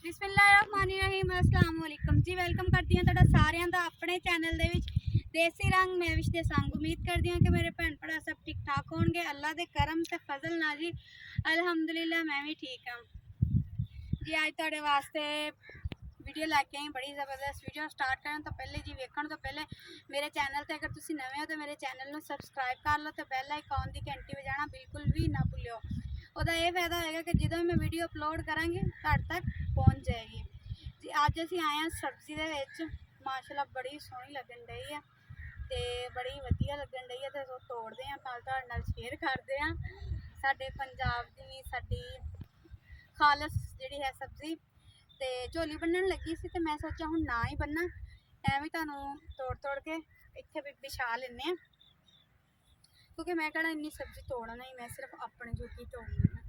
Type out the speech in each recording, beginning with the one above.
बिस्मिल्लाहिर्रहमानिर्रहीम अस्सलाम वालेकुम जी। वेलकम करती हूँ तुहाडा सारिਆਂ ਦਾ ਆਪਣੇ चैनल ਦੇ ਵਿੱਚ देसी रंग मैं विश ਦੇ संग। उम्मीद करती हूँ कि मेरे भैन भरा सब ठीक ठाक होंगे अल्लाह के करम से फजल नाल जी। अलहमदुलिल्लाह मैं भी ठीक हाँ जी। अज तुहाडे वास्ते वीडियो लैके आई बड़ी ज़बरदस्त वीडियो। स्टार्ट करने तो पहले जी वेखण तो पहले मेरे चैनल से अगर तुसीं नवे हो तो मेरे चैनल को सबसक्राइब कर लो तो बैल आइकॉन की घंटी बजाना बिल्कुल भी ना भुल्लियो। ਉਹਦਾ ਇਹ ਫਾਇਦਾ ਹੋਏਗਾ ਕਿ ਜਦੋਂ ਮੈਂ ਵੀਡੀਓ ਅਪਲੋਡ ਕਰਾਂਗੀ ਤੁਹਾਡੇ ਤੱਕ ਪਹੁੰਚ ਜਾਏਗੀ ਜੀ। ਅੱਜ ਅਸੀਂ ਆਏ ਹਾਂ ਸਬਜ਼ੀ ਦੇ ਵਿੱਚ, ਮਾਸ਼ਾਅੱਲਾ ਬੜੀ ਸੋਹਣੀ ਲੱਗਣ ਡਈ ਆ ਤੇ ਬੜੀ ਵਧੀਆ ਲੱਗਣ ਡਈ ਆ ਤੇ ਉਹ ਤੋੜਦੇ ਆ ਨਾਲ ਤੁਹਾਡੇ ਨਾਲ ਸ਼ੇਅਰ ਕਰਦੇ ਆ। ਸਾਡੇ ਪੰਜਾਬ ਦੀ ਸਾਡੀ ਖਾਲਸ ਜਿਹੜੀ ਹੈ ਸਬਜ਼ੀ ਤੇ ਝੋਲੀ ਬੰਨਣ ਲੱਗੀ ਸੀ ਤੇ ਮੈਂ ਸੋਚਿਆ ਹੁਣ ਨਾ ਹੀ ਬੰਨਾ, ਐਵੇਂ ਤੁਹਾਨੂੰ ਤੋੜ ਕੇ ਇੱਥੇ ਵੀ ਵਿਛਾ ਲੈਂਦੇ ਆ क्योंकि मैं कहना इन्नी सब्जी तोड़ना ही, मैं सिर्फ अपने जोगी तोड़नी है।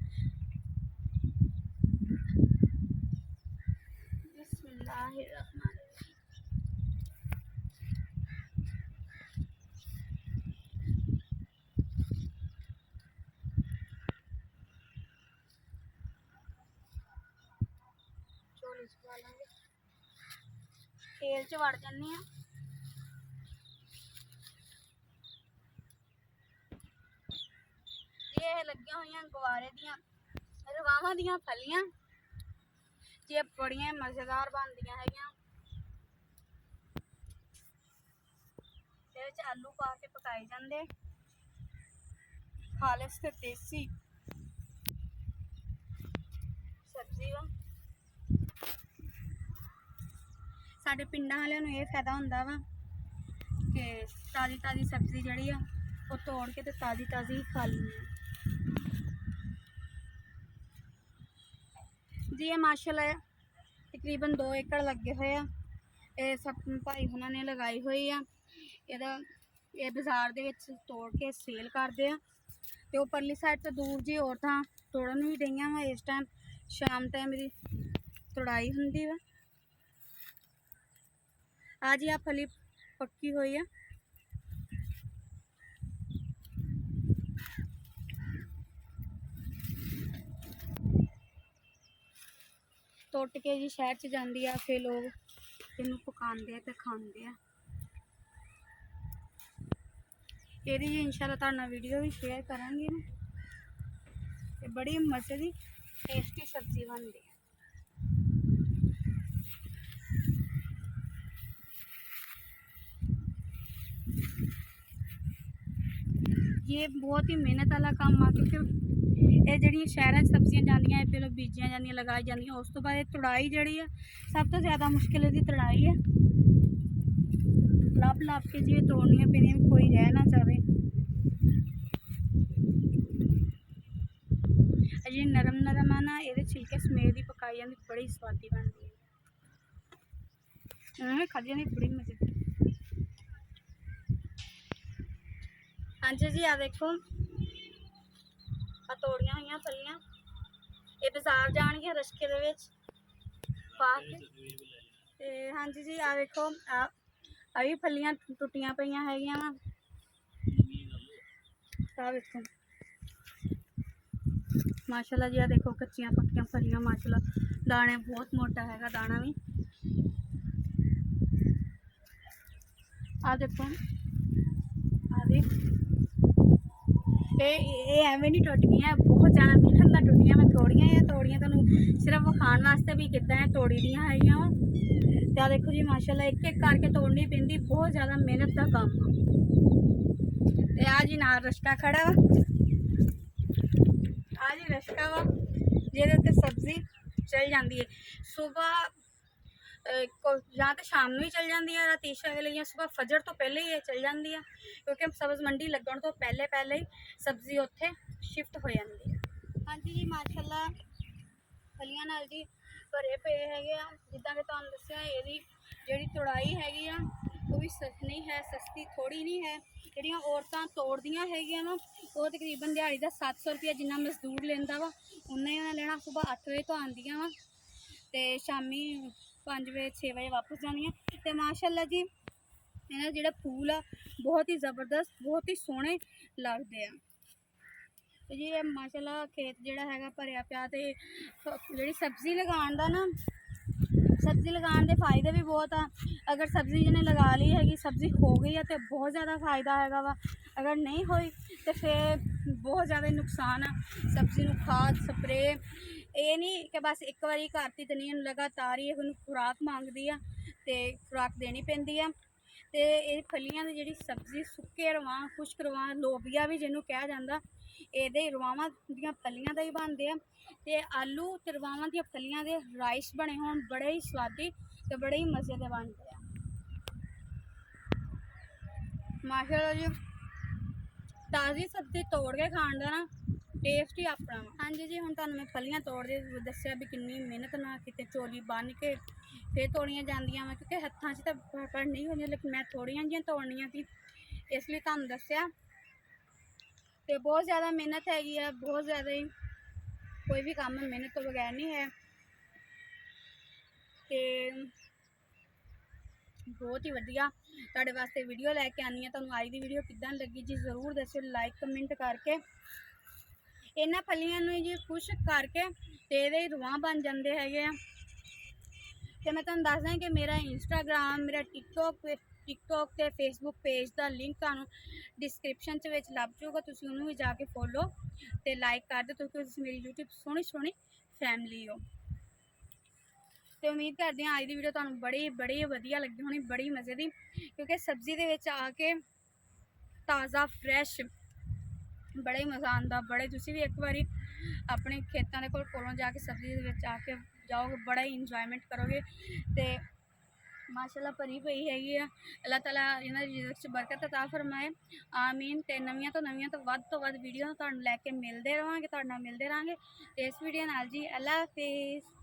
तेल च वड़ जाने ये लगिया हुई गवारे दियाँ रवावां दियां फलियां ये बड़ियां मज़ेदार बनदियां हैगियां। आलू पा के पकाए जाते खालिस ते देसी सब्जी वा। साडे पिंडां वालियां नूं ये फायदा हुंदा वा कि ताज़ी ताज़ी सब्जी जिहड़ी आ वो तोड़ के ते ताज़ी ताज़ी खा लैंदे जी। ये माशाल्लाह तकरीबन 2 एकड़ लगे हुए हैं। ये सब भाई उन्होंने लगाई हुई है। ये बाजार दे विच तोड़ के सेल करते हैं तो परली साइड तो दूर जी औरतां तोड़न भी डईयां वा। इस टाइम शाम टाइम दी तोड़ाई हुंदी वा। आज ही आ फली पक्की हुई है। टुट के जी शहर च जाती है, फिर लोग इनू पकाते ते खाते हैं। ये जी इंशाल्लाह तुहाडे नाल वीडियो भी शेयर करांगी ना। ये बड़ी मज़े की टेस्टी सब्जी बनती है। ये बहुत ही मेहनत वाला काम आ क्योंकि ये जी शहर सब्जियां जांदियां पहले बीजियां जांदियां लगाई जांदियां उस तो बाद ये तुड़ाई जी है सब तो ज़्यादा मुश्किल इसकी तुड़ाई है। लभ के जी तोड़नियां पैंदियां कोई रह ना जाए। जी नरम नरम है ना ये छिलके समेत ही पकाई जाती बड़ी स्वादी बनती है, खाधी जाती बड़ी मजे। हाँ जी आ देखो तोड़िया हुई फलियां ये बाजार जाएंगे रशके दे पा के। हाँ जी आ देखो आ भी फलियां टुटियां पईयां हैगियां वा। देखो माशाल्लाह जी आ देखो कच्चियां पक्कियां फलियां माशाल्लाह दाने बहुत मोटा हैगा दाना भी। आ देखो एवें नहीं टुट गई, बहुत ज़्यादा मेहनत ना टुटिया। मैं तोड़ियां तुहानूं सिर्फ विखाण वास्ते भी किद्दां तोड़ी दियां हैगियां वा। ते देखो जी माशाल्लाह एक एक करके तोड़नी पैंदी, बहुत ज़्यादा मेहनत का काम। ते आ जी नाल रशका खड़ा वा, आ जी रशका वा जिहदे ते सब्जी चल जाती है सुबह या तो शाम में ही चल जाती है रात ईशा वेले या सुबह फजर तो पहले ही चल जाती है क्योंकि सब्ज़ मंडी लगन तो पहले ही सब्जी उत्थे शिफ्ट हो जाती है। हाँ जी माशाल्लाह फलियां नाल जी भरे पे है जिदा कि तुहानूं दस्सिया इहदी जिहड़ी तुड़ाई हैगी आ वो भी नहीं है, सस्ती थोड़ी नहीं है। जिहड़ियां औरतां तोड़दियां हैगियां वा वो तकरीबन दिहाड़ी का 700 रुपया जिन्ना मजदूर लेंदा वा उन्ना लेना। सुबह 8 बजे तो आंदियां वा ते शामी 5 बजे 6 बजे वापस जानियां। ते माशाल्लाह जी इन्हां जिहड़ा फूल आ बहुत ही ज़बरदस्त बहुत ही सोहने लगदे आ। तो जी माशाल्लाह खेत जिहड़ा हैगा भरिया पिया ते जिहड़ी सब्जी लगाउण दा ना सब्जी लगाने के फायदे भी बहुत आ। अगर सब्जी जिन्हें लगा ली हैगी, सब्जी हो गई है तो बहुत ज़्यादा फायदा हैगा वा। अगर नहीं हुई तो फिर बहुत ज़्यादा नुकसान आ। सब्जी नूं खाद स्प्रे ये नहीं कि बस एक बारी करती तो नहीं, लगातार ही उन्हें खुराक मांगती है तो खुराक देनी पैंदी है। तो ये फलियां की जी सब्जी सुक्के रवां, खुश्क रवां, लोबिया भी जिन्हों कहा जाता, ये रवावां दियां फलियां का ही बनते हैं। तो आलू तो रवावां दियां फलियां के राइस बने होण बड़े ही स्वादी तो बड़े ही मज़े के बनते हैं। माशाअल्लाह जी, ताज़ी सब्जी तोड़ के खाण का ना टेस्ट ही अपना वा। हाँ जी जी, हुण तुहानूं मैं फलियां तोड़दे दस्सिया भी कितनी मेहनत ना किते चोली बन के फिर तोड़ियां जांदियां वा, क्योंकि हत्थां 'च तां पकड़ नहीं होंदी, लेकिन मैं थोड़ियां जिहियां तोड़नियां सी इसलिए तुहानूं दस्सिया। तो बहुत ज़्यादा मेहनत हैगी है, बहुत ज़्यादा ही, कोई भी काम मेहनत तो बगैर नहीं है। तो बहुत ही वधिया तुहाडे वास्ते वीडियो लैके आनी है। तुहानूं अज दी वीडियो किद्दां लगी जी जरूर दस्सिओ लाइक कमेंट करके। इन्हां फलियां नूं जी खुश्क करके ते इहदे रुआं बन जांदे हैगे आ। तो मैं तुहानूं दस दा कि मेरा इंस्टाग्राम, मेरा टिकटॉक ते फेसबुक पेज का लिंक तुहानूं डिस्क्रिप्शन च विच लभ जूगा, तुसीं उहनूं भी जाके फॉलो ते लाइक कर दो, क्योंकि तुसीं मेरी यूट्यूब सोहनी फैमिली हो। तो उम्मीद करते हैं अज की वीडियो तुहानूं बड़ी वधिया लगी होनी, बड़ी मज़े की, क्योंकि सब्जी दे विच आके ताज़ा फ्रैश बड़ा ही मज़ा आता। बड़े तुसीं भी एक बारी अपने खेतों के कोलों जाके सब्जी दे विच आके जाओगे, बड़ा ही इंजॉयमेंट करोगे। तो माशाअल्लाह भरी पई हैगी है। अल्लाह ताला इन्हां दी रिज़्क च बरकत अता फरमाए, आमीन। तो नवीं तो वध वीडियो तुहानूं लैके मिलते रहांगे, तुहाडे नाल मिलते रहांगे। तो इस वीडियो नाल जी अल्लाह हाफिज़।